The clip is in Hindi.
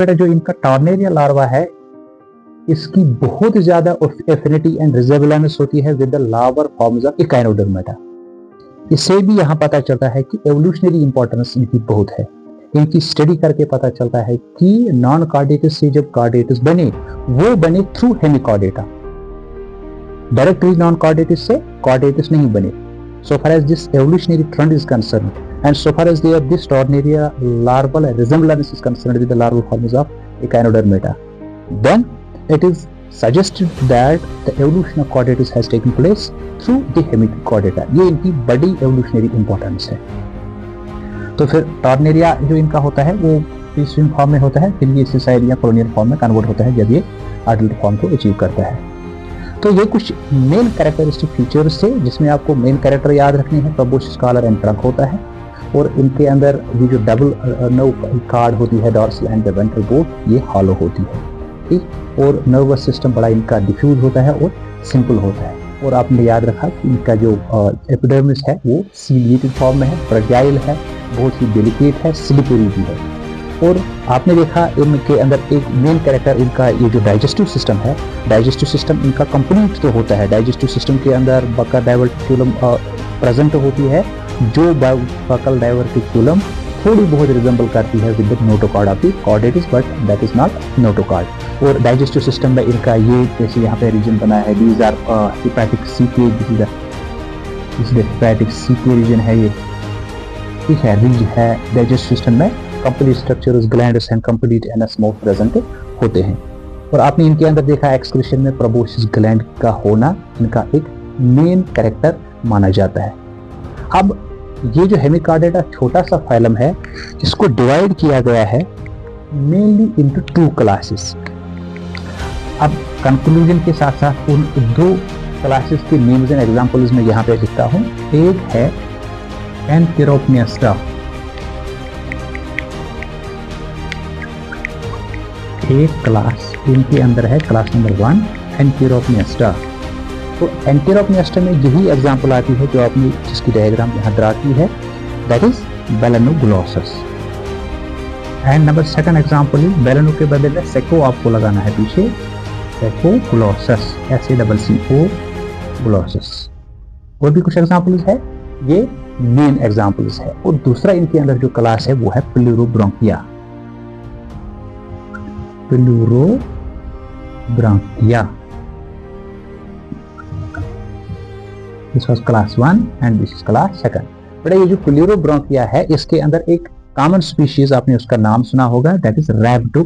जो इनका टॉर्नेरिया लार्वा है, इसकी बहुत ज्यादा एफिनिटी एंड रिजेबलेंस होती है with the larval forms of Echinodermata. इससे भी यहाँ पता चलता है कि एवोल्यूशनरी इंपॉर्टेंस इनकी बहुत है। इनकी स्टडी करके पता चलता है कि नॉन कार्डेटस से जब कार्डेटस बने, वो बने थ्रू हेमिकॉर्डेटा, डायरेक्टली नॉन कार्डेटस से कार्डेटस नहीं बने। So far as this evolutionary trend is concerned, and so far as this Tornaria larval resemblance is concerned with the larval forms of Echinodermata, then it is suggested that the evolution of chordatus has taken place through the hemichordata। ये इनकी बड़ी evolutionary importance है। तो फिर Tornaria जो इनका होता है वो स्विम फॉर्म में होता है, फिर ये सिसाइल या कॉलोनियल फॉर्म में कन्वर्ट होता है जब ये अडल्ट फॉर्म को अचीव करता है। तो ये कुछ मेन कैरेक्टरिस्टिक फीचर्स थे जिसमें आपको मेन कैरेक्टर याद रखने हैं। प्रोबोशियस कॉलर एंड ट्रंक होता है, और इनके अंदर ये जो डबल नर्व कार्ड होती है dorsal and the ventral board, ये हॉलो होती है, ठीक। और नर्वस सिस्टम बड़ा इनका डिफ्यूज होता है और सिंपल होता है। और आपने याद रखा कि इनका जो एपिडर्मिस है वो सीलिएटेड फॉर्म में है, फ्रेजाइल है, बहुत ही डेलिकेट है, स्लिपरी भी है। और आपने देखा इनके अंदर एक मेन कैरेक्टर इनका ये जो डाइजेस्टिव सिस्टम है, डाइजेस्टिव सिस्टम इनका कंप्लीट तो होता है। डाइजेस्टिव सिस्टम के अंदर बकर डाइवर्टिक्यूलम प्रेजेंट होती है, जो बकर डाइवर्टिक्यूलम थोड़ी बहुत रिजेंबल करती है with the notochord of the chordates, but that is not notochord. और डाइजेस्टिव सिस्टम में इनका ये जैसे यहाँ पे रीजन बना है, these are hepatic caeca, this is the hepatic caeca region है, ये ठीक है, रिज है डाइजेस्टिव सिस्टम में। Complete structures, glands and complete anastomosis present होते हैं। और आपने इनके अंदर देखा एक्सक्रीशन में प्रोबोशियस ग्लैंड का होना इनका एक मेन कैरेक्टर माना जाता है। अब ये जो हेमिकॉर्डेटा छोटा सा फाइलम है, इसको डिवाइड किया गया है मेनली इनटू टू क्लासेस। अब कंक्लूजन के साथ साथ उन दो क्लासेस के नेम्स एंड एग्जांपल्स में यहाँ पे लिखता हूँ। एक है एंथेरोपनियस्टा, एक क्लास इनके अंदर है, क्लास नंबर 1 एंथेरोपनियस्टा। तो एंथेरोपनियस्टा में यही एग्जांपल आती है जो आपने जिसकी डायग्राम यहाँ ड्रा की है, that is Balanoglossus. And number 2 example is balano के बदले में सेको आपको लगाना है पीछे, सेकोग्लोसस, SACCO ग्लोसस। और भी कुछ एग्जांपल्स है, ये मेन एग्जांपल्स है। और दूसरा इनके अंदर जो क्लास है वो है Pleurobranchia, Pleurobranchia. This was class 1 and this is class 2। बड़ा ये जो प्लूरोब्रोंकिया है, इसके अंदर एक कॉमन स्पीशीज आपने उसका नाम सुना होगा, दैट इज रैबिडो